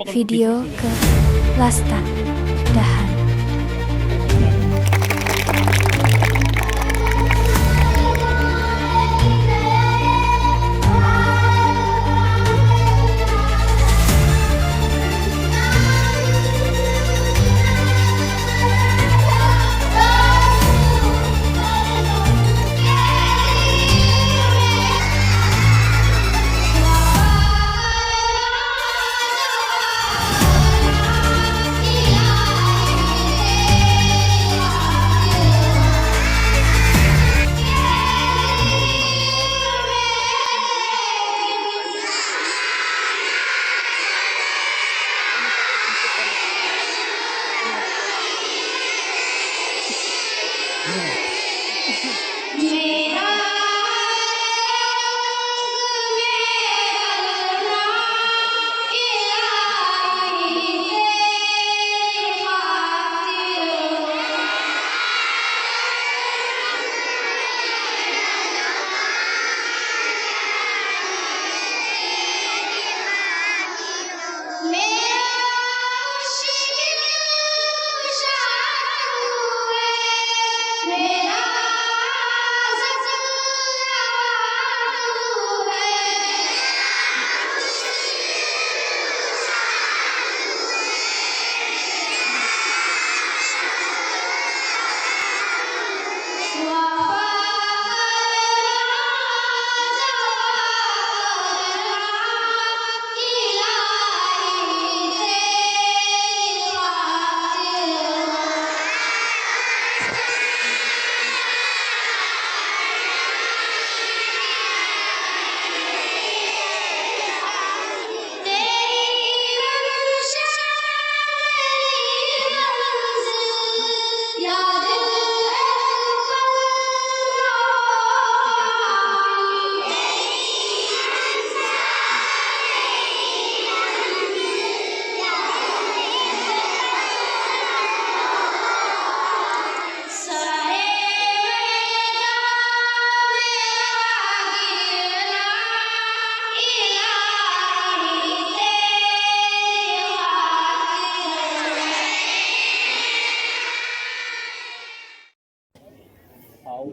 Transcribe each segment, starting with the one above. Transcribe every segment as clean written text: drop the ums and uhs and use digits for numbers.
Video ke Lastan Dahan.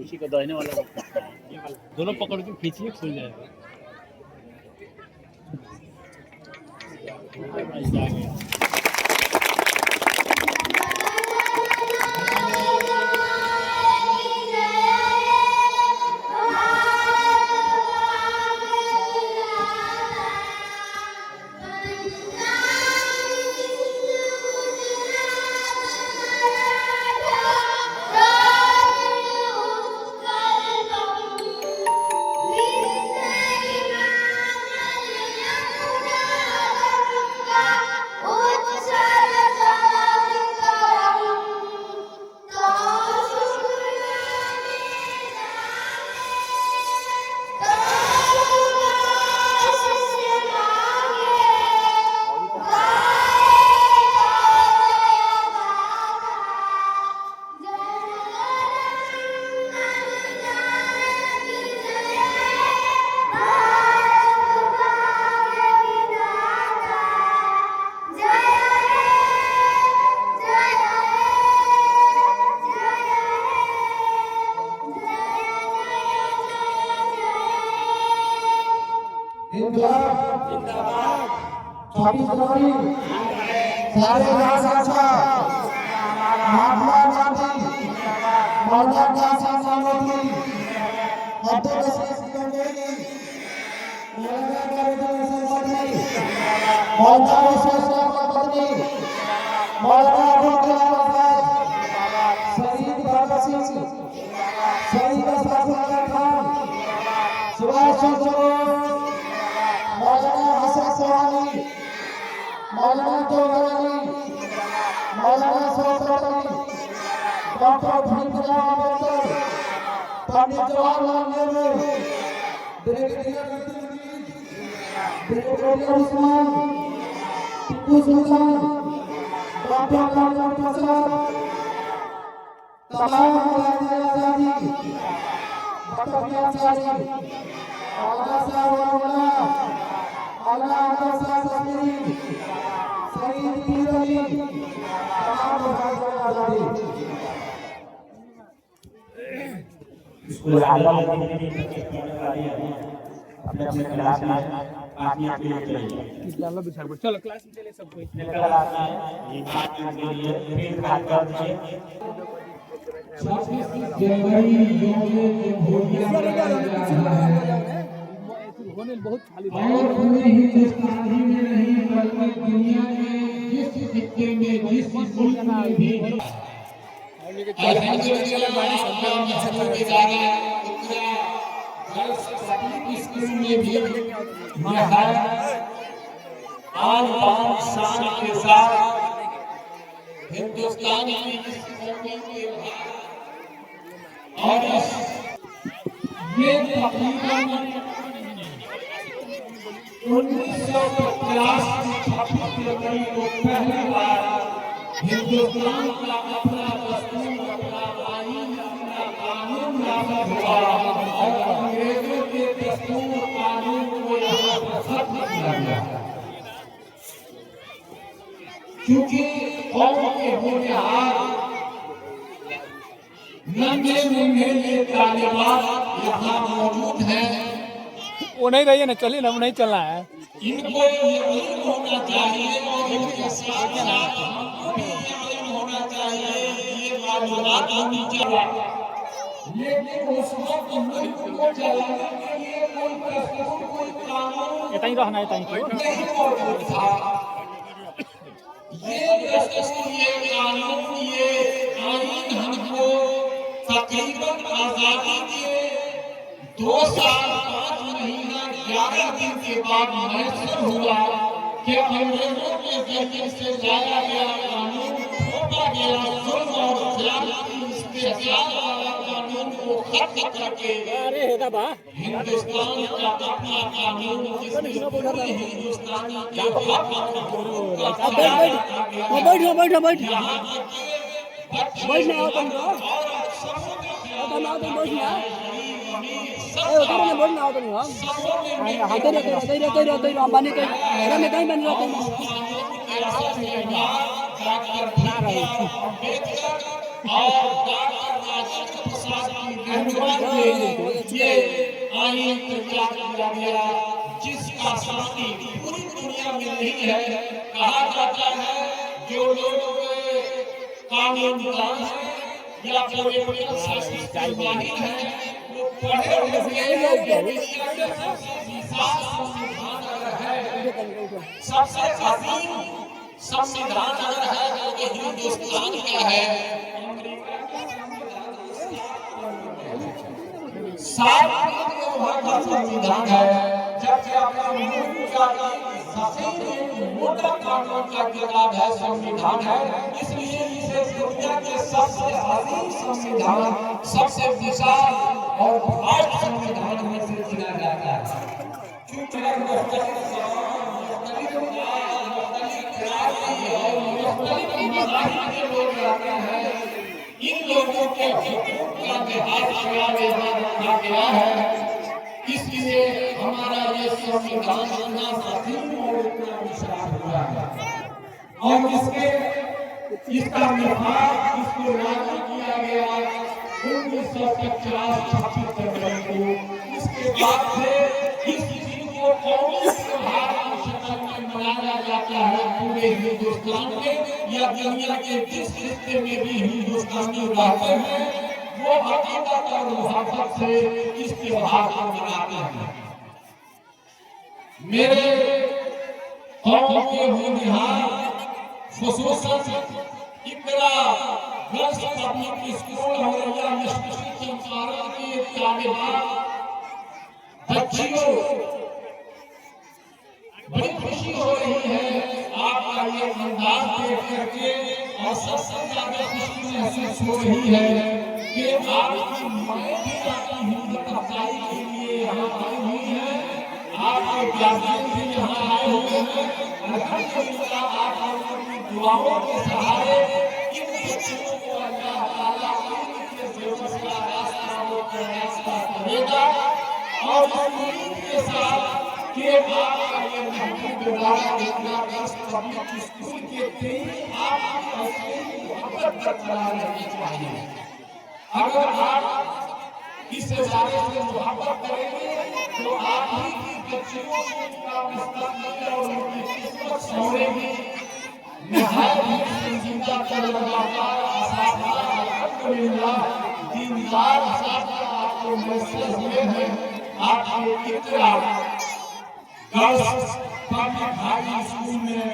उसी को दहने वाला दोनों पकड़ के खींचिए खुल जाएगा। जिंदाबाद 26 जनवरी सारे राष्ट्र महात्मा गांधी मौलाना साहब अब्दुल रशीद गंगोई मौलाना कारुद्दीन सरवरी मौलाना शहजाद बदरी मौलाना अबुल कलाम आजाद शहीद भगत सिंह शहीद अशफाक खान सुभाष चंद्र बोस मौलाना हसन सोहानी मौलाना तोगरानी मौलाना Saraswati doctor Bhimrao Ambedkar Pandit Jawaharlal Nehru brigadier Usman Tipu Sultan doctor Lal Prasad तमाम आजादी मौलाना साहब मौलाना आदर्श शास्त्री स्कूल आला अपने अपने क्लास में पार्टियां के लिए चलिए चलो क्लास में चले सब कोई निकल आते हैं ये पार्टियां के लिए फिर खाकर के 26 जनवरी होने बहुत खाली और पूरे हिंदुस्तान ही में नहीं बल्कि दुनिया के जिस खित्ते में जिस मुल्क में भी स्कूल में भी आन बान शान के साथ हिंदुस्तान की और ये तकरीबन 1950 की 26 जनवरी को पहली बार हिंदुस्तान का अपना दस्तूर, अपना आईन, अपना कानून नाफिज हुआ और अंग्रेजों के दस्तूर कानून को यहाँ पर खत्म किया गया। क्योंकि कौम के होनहार नंगे मुंगे ये तालिबान यहाँ मौजूद हैं। वो नहीं रही है ना, चलिए ना, नहीं चलना है। इनको यकीन होना चाहिए और इनके साथ साथ हमको भी यकीन होना चाहिए, ये मालूमात होनी चाहिए। लेकिन उस वक्त मुल्क को चलाने के लिए कोई दस्तूर, कोई कानून इतना ही रहना है, इतना ही नहीं मौजूद था। ये दस्तूर, ये कानून, ये आईन हमको तकरीबन आजादी के 2 साल 5 महीना 11 दिन के बाद मैसर हुआ कि अंग्रेजों के जरिए से लाया गया कानून, थोपा गया जुल्म और ज्यादती, इस्तेहसाल वाला कानून को खत्म करके हिंदुस्तान का अपना कानून, जिसमें पूरे हिंदुस्तानी के हक आईन तैयार किया गया, जिसका शांति पूरी दुनिया में नहीं है। कहा जाता है जो लोग कानूनदान है या पॉलिटिकल साइंस माहिर है, वो पढ़े हुए सबसे अजीम संविधान अगर है तो हिंदुस्तान का है। संविधान है, जबकि अपना मुल्क का सबसे मोटा कानून का किताब है, संविधान है। इसलिए इसे दुनिया के सबसे अजीम संविधान, सबसे विशाल और भारी संविधान में से गिना जाता है। इन लोगों के हुकूक का लिहाज किया गया है, इसलिए हमारा ये संविधान इतना अजीम और इतना विशाल हुआ है। और इसका निफाज, इसको लागू किया गया 1950 26 जनवरी को। इसके बाद से इस दिन को कौमी त्योहार की शक्ल में मनाया जाता है पूरे हिंदुस्तान में या दुनिया के जिस हिस्से में भी हिंदुस्तानी रहते हैं, वो अकीदत और मोहब्बत से इस त्योहार को मनाते हैं। मेरे कौम के होनहार, खुसूसन Iqra girls public school Auraiya मिशनरी चंपारण के तालिबान बच्चियों, बड़ी खुशी हो रही है आपका ये अंदाज देख करके, और सबसे ज्यादा खुशी महसूस हो रही है कि आपकी माएं भी आपकी हिम्मत अफजाई के लिए यहाँ आई हुई है, आपके गार्जियन भी यहाँ आए हुए हैं। अल्हम्दुलिल्लाह आप लोगों की दुआओं के सहारे इन बच्चों को अल्लाह ताला इनके जीवन का रास्ता वो रास्ता करेगा और उम्मीद के साथ कि आपका ये महबूब वाला इतना दस पब्लिक स्कूल के थे आपकी ऐसी मोहब्बत बरकरार रहनी चाहिए। अगर आप इस बारे से मोहब्बत करेंगे तो आप ही की बच्चियों का मुस्तकबिल और उनकी किस्मत संवरेगी। नहायत संजीदा तलबा अल्हम्दुलिल्लाह दीनदार साथी आपको मैसर हुए हैं। आपके इकरा गर्ल्स पब्लिक हाई स्कूल में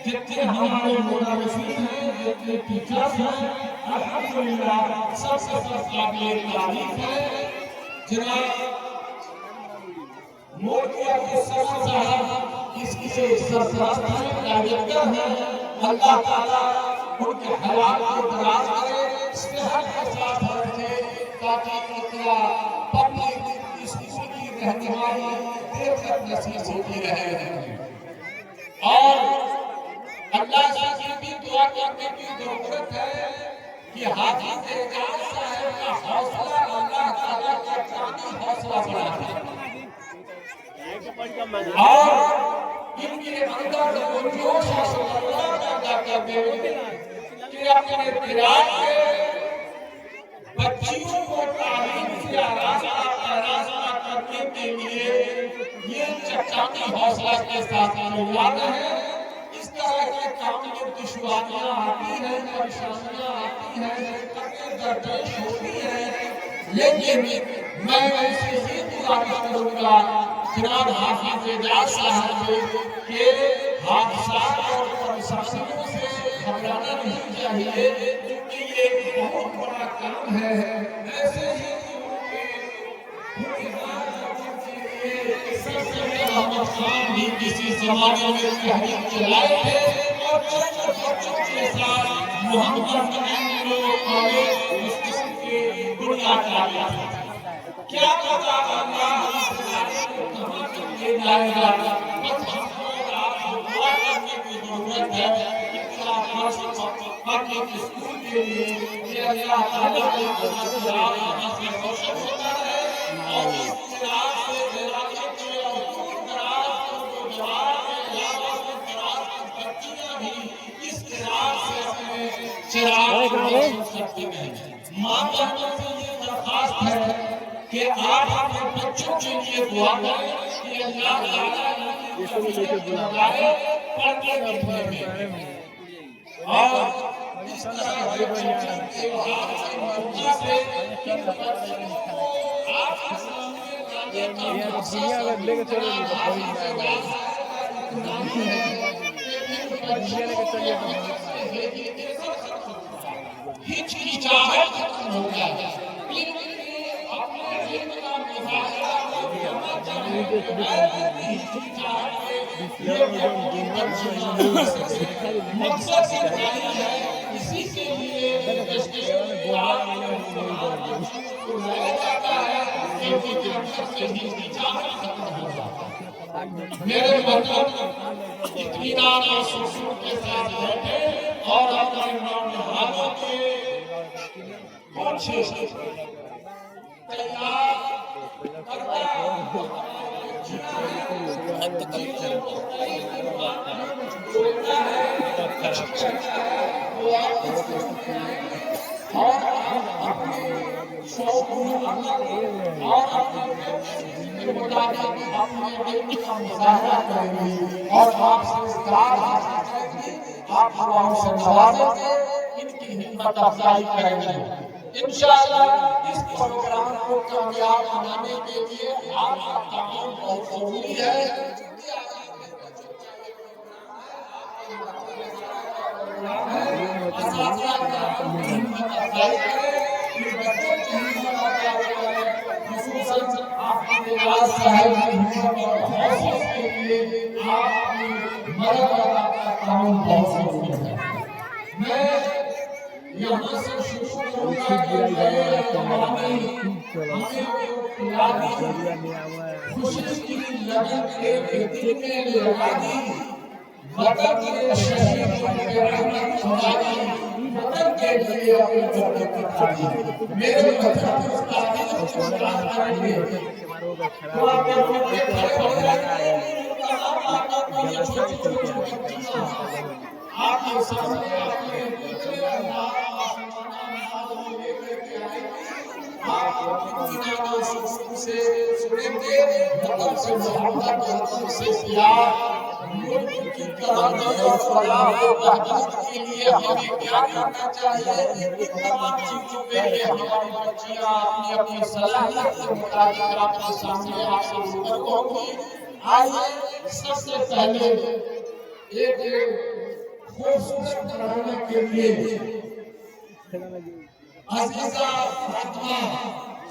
जितने हमारे मुदर्रिसीन हैं, जितने टीचर्स हैं, अल्हम्दुलिल्लाह सबसे काबिल तारीफ है। जनाब मोदी साहब इससे सरपरस्त हैं, डायरेक्टर हैं। अल्लाह ताला उनके हयात को दराज करे, सेहत के साथ रखे, ताकि इकरा पब्लिक स्कूल की रहनुमाई देर नसीब होती रहे। और अल्लाह से भी दुआ करने की जरूरत है कि हाफिज एजाज साहब का हौसला अल्लाह ताला का काफी हौसला बढ़ाए और इनके अंदर वो जोश अल्लाह पैदा कर दे कि अपने किराए के बच्चियों को तालीम से रास्ता करने के लिए ये चट्टानी हौसला के साथ तैयार है। इस तरह के काम में दुश्वारियां आती हैं, परेशानियां आती हैं, दरपेश होती हैं, लेकिन मैं ऐसे ही गुजारिश करूंगा जनाब हाफिज एजाज साहब के हादसात और परेशानियों से घबराना नहीं चाहिए, क्योंकि ये बहुत बड़ा काम है। ऐसे ही मोहम्मद खान भी किसी जमाने में तहरीक चलाए थे और बच्चों के साथ मोहम्मद उस किस्म के बुनियाद डाला था। क्या पता अल्लाह इस इलाके को कहां तक ले जाएगा। बस हमको आपको दुआ करने की जरूरत है। इतना पब्लिक स्कूल के लिए कि अल्लाह ताला यहां से रोशन होता है और इस चिराग से इलाके के और दूर दराज को जवाब में इलाका के दराज की बच्चियां भी इस चिराग से अपने चिराग को महसूस करती हैं। माँ बापों से ये दरख्वास्त है कि आप अपने बच्चों के लिए दुआ करें कि अल्लाह ताला बुलाए पढ़ने लिखने में और इस तरह के से इन बच्चों को आपके सामने लाने का दुनिया में लेके चलेगी तो हिचकिचाहट खत्म हो जाए। इसी के लिए मेरे मतलब इत्मीनान और सुकून के साथ बैठे और अपने हाथों के पीछे तैयार और आप से नवाजेंगे, इनकी हिम्मत अफजाई करेंगे। इंशाअल्लाह इस प्रोग्राम को कामयाब बनाने के लिए आपका ताउन बहुत जरूरी है। मैं यहाँ से शुरू करूँगा खुशी की लगन के लिए वतन के शहीद वतन के लिए अपनी मेरे वतन तो आप देखो खड़े हो जाइए गला छोटी छोटी बच्चियां आप ये सामने आके इतने से सुनेंगे मतलब से मोहब्बत मतलब से प्यार मुल्क की तरक्की और फलाह व बहबूद के लिए हमें क्या करना चाहिए इन तमाम चीजों के लिए हमारी बच्चियां अपनी अपनी सलाहियत के मुताबिक आपके सामने आपसे रुबरू होंगी। आइए सबसे पहले एक खूबसूरत बनाने के लिए अजीजा फातिमा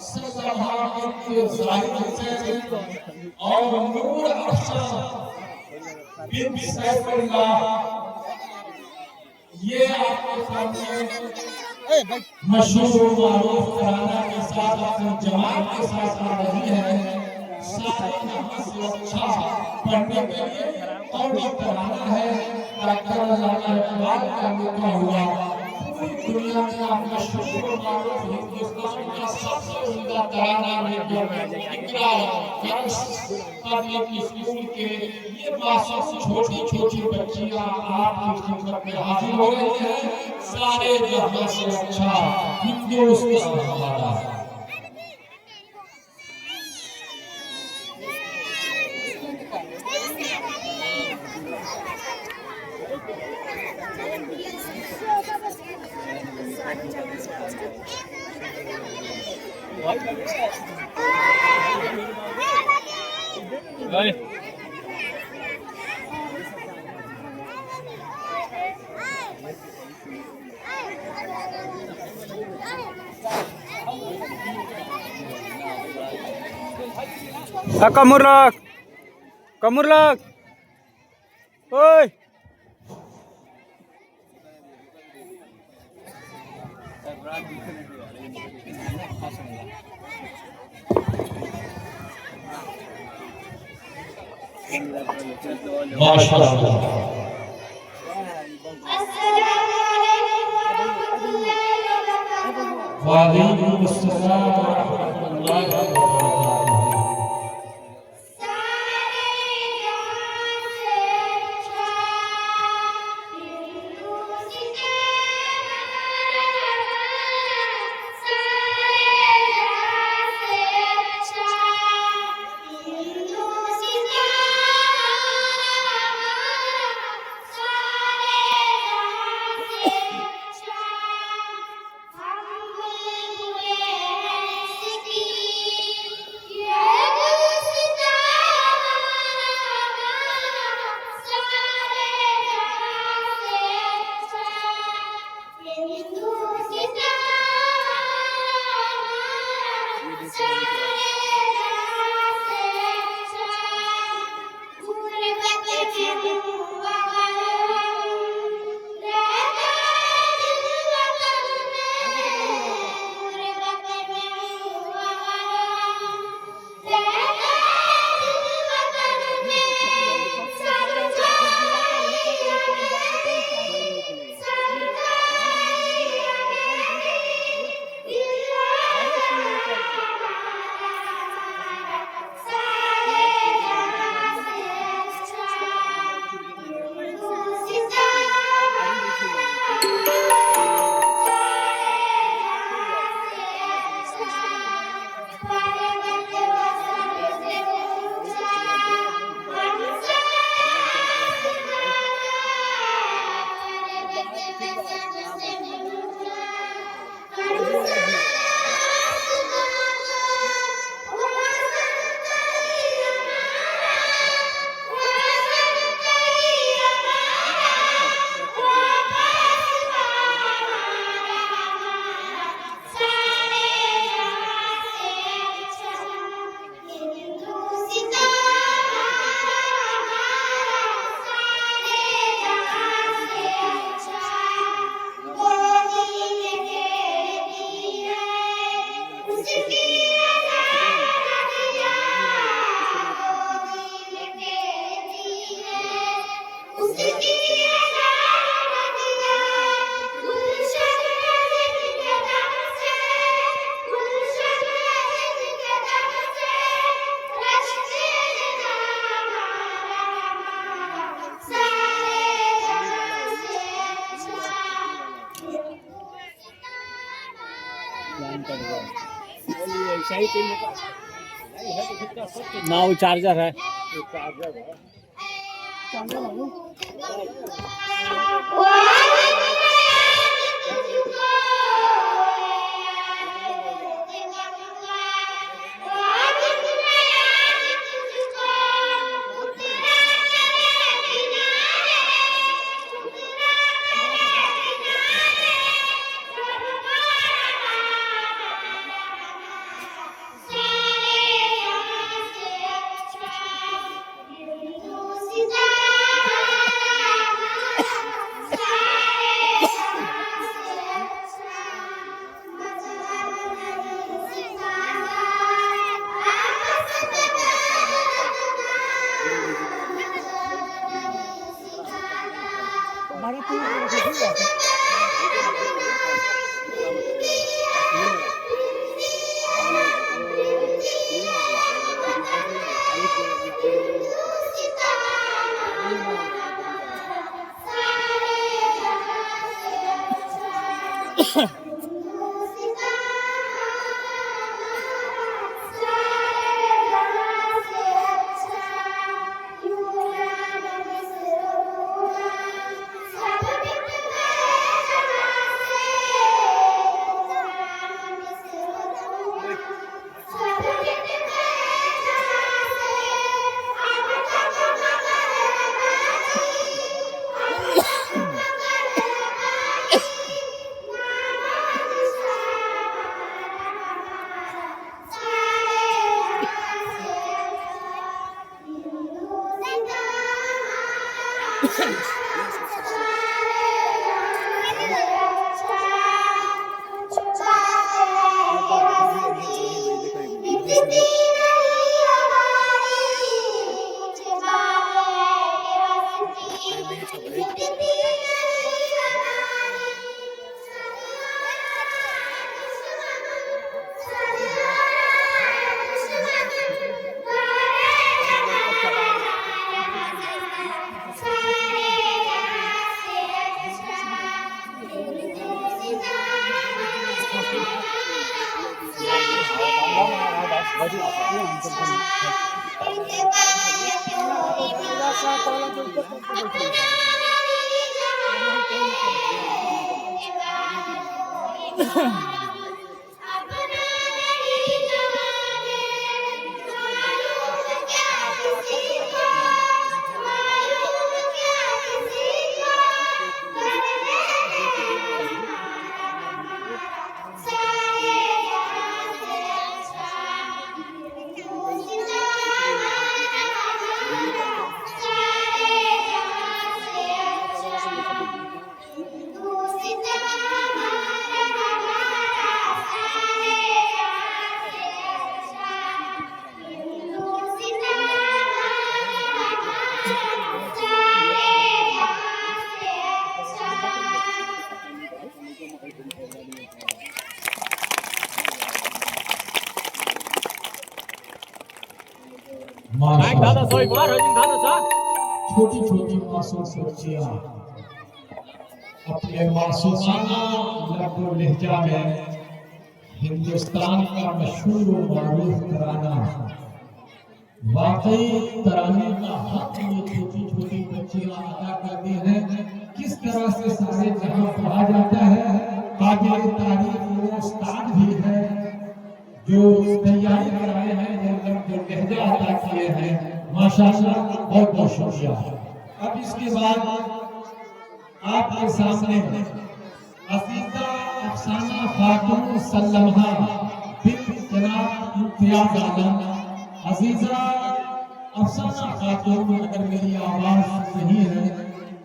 सल्लल्लाहु अलैहि वसल्लम और नूर अफसा बिन सैफुल्लाह ये आपके सामने मशहूर मारूफ तराना के साथ अपने जमात के साथ आ रही है। सारे यहाँ से अच्छा पढ़ने के लिए और ये तराना है डॉक्टर अल्लामा इकबाल का लिखा हुआ पूरी दुनिया का मशहूर मारूफ हिंदुस्तान का सबसे उम्दा तराना पब्लिक स्कूल के ये मासूम छोटी छोटी बच्चियां आपकी खिदमत में हाजिर हो गई हैं। सारे जहां से अच्छा हिंदुस्तान हमारा। Kamurlak, kamurlak, oi. माशाअल्लाह। वालेकुम अस्सलाम व रहमतुल्लाहि व बरकातुहू। बोलिए ऐसा ही तीन ना वो चार्जर है चार्जर है छोटी छोटी मासूम बच्चियां अपने मासूमाना लफ्ज़ो लहजा में हिंदुस्तान का मशहूर व मारूफ तराना वाकई तराने का हक ये छोटी छोटी बच्चियां अदा करती हैं। किस तरह से सारे जहां पढ़ा जाता है, काबिल तारीफ वो उस्ताद भी है जो तैयारी कराए हैं, जो लहजा अदा किए हैं, माशाअल्लाह बहुत बहुत शुक्रिया। अब इसके बाद आपके सामने अजीजा अफसाना खातून सल्लमहा बिन्त जनाब इम्तियाज आलम, अजीजा अफसाना खातून, अगर मेरी आवाज नहीं है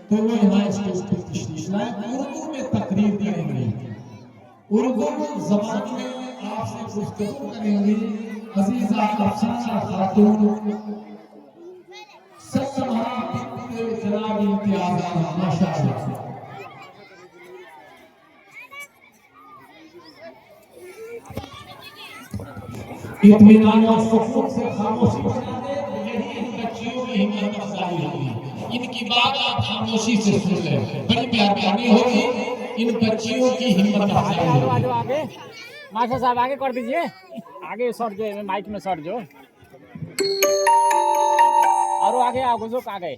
तो वो यहाँ स्टेज पर तशरीफ लाए, उर्दू में तकरीर करेंगे, उर्दू जबान में आपसे गुफ्तगू करेंगे। अजीजा अफसाना खातून जनाब इम्तियाज आलम, माशाअल्लाह। इत्मीनान और सुकून से खामोशी बना दे, यही इन बच्चियों की हिम्मत अफजाई होगी। इनकी बात आप खामोशी से सुन लें, बड़ी प्यारी होगी, इन बच्चियों की हिम्मत अफजाई होगी। मास्टर साहब आगे कर दीजिए, आगे सर जो माइक में सर जो और आगे आओ जो आ गए।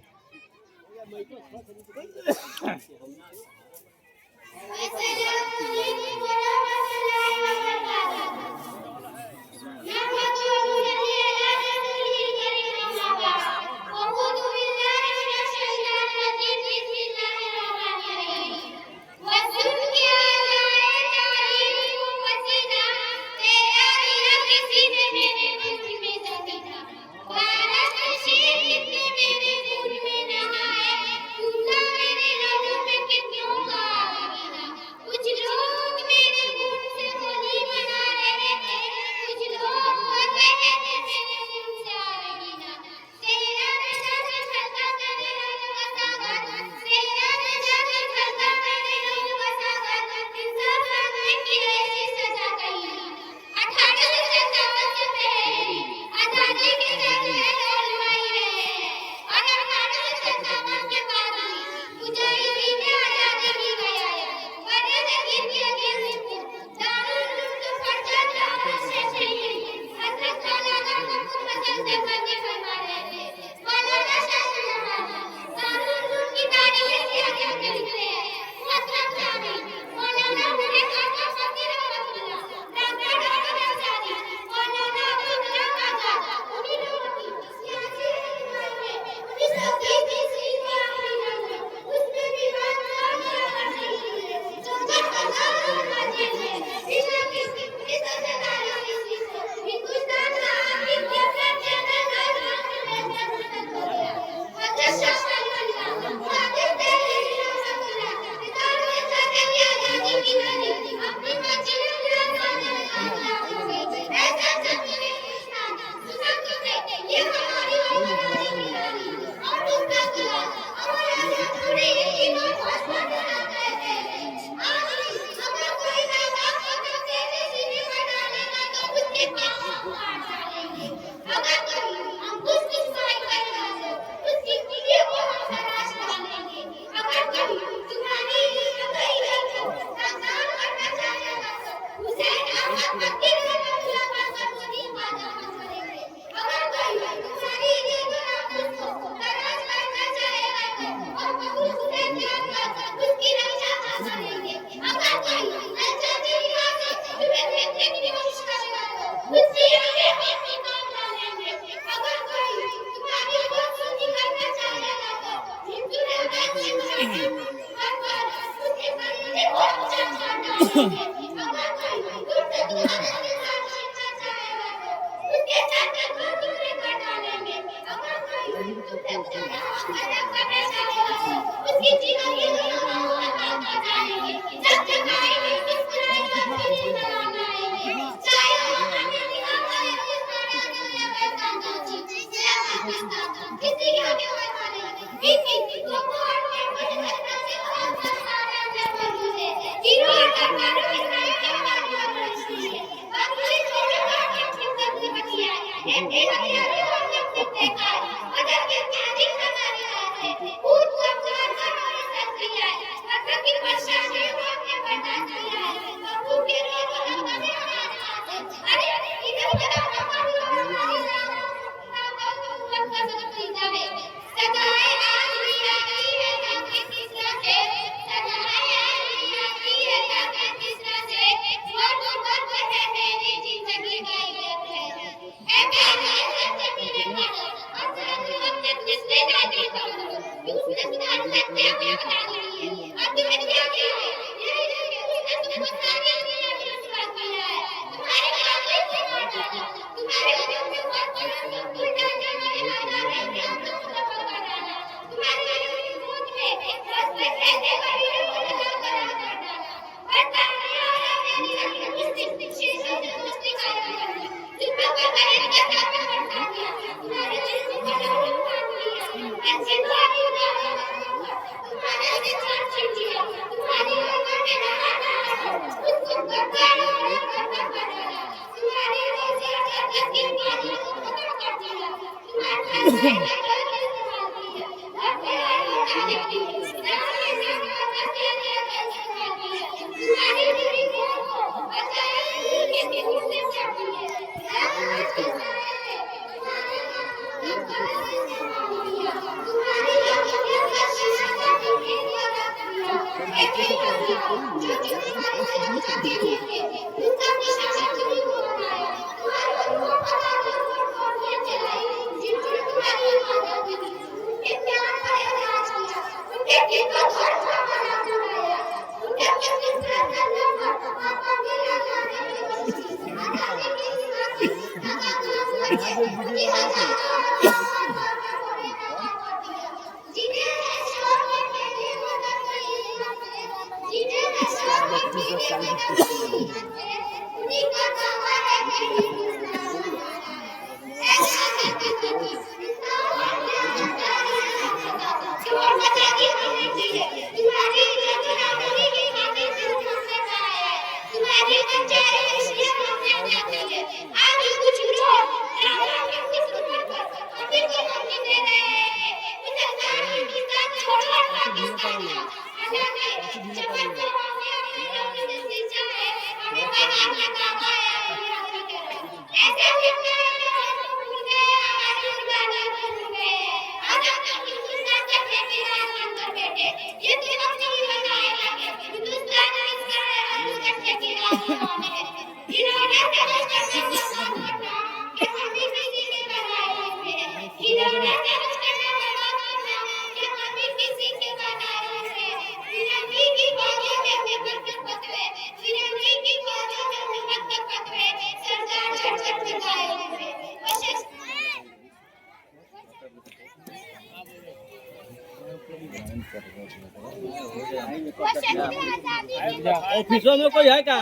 ऑफिसों में कोई है क्या?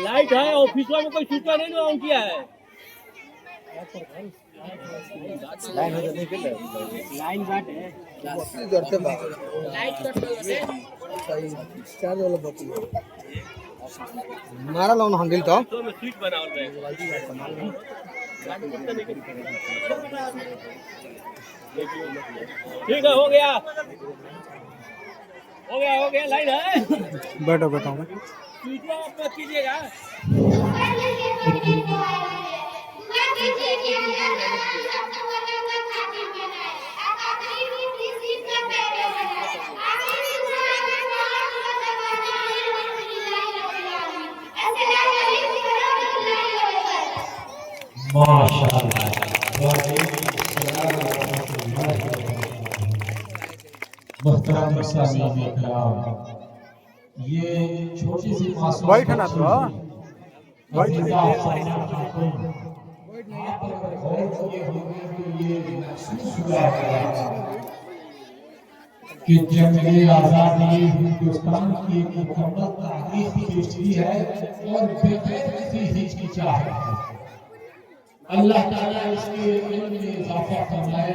लाइट है ऑफिसों में, कोई स्विच नहीं ना ऑन किया है। लाइन बात है मारा लाउन हैंडल तो तो में स्विच बनाओ ठीक है, हो गया लाइन है। बैठो बताऊं मैं स्विच ऑफ मत कीजिएगा। मोहतरम सामीन इकराम, ये छोटी सी मासूम वाइट है ना तो वाइट कि जंग आजादी हिंदुस्तान की मुकम्मल तारीखी हिस्ट्री है और बगैर किसी हिचकिचाहट अल्लाह ताला इसके इल्म में इजाफा फरमाए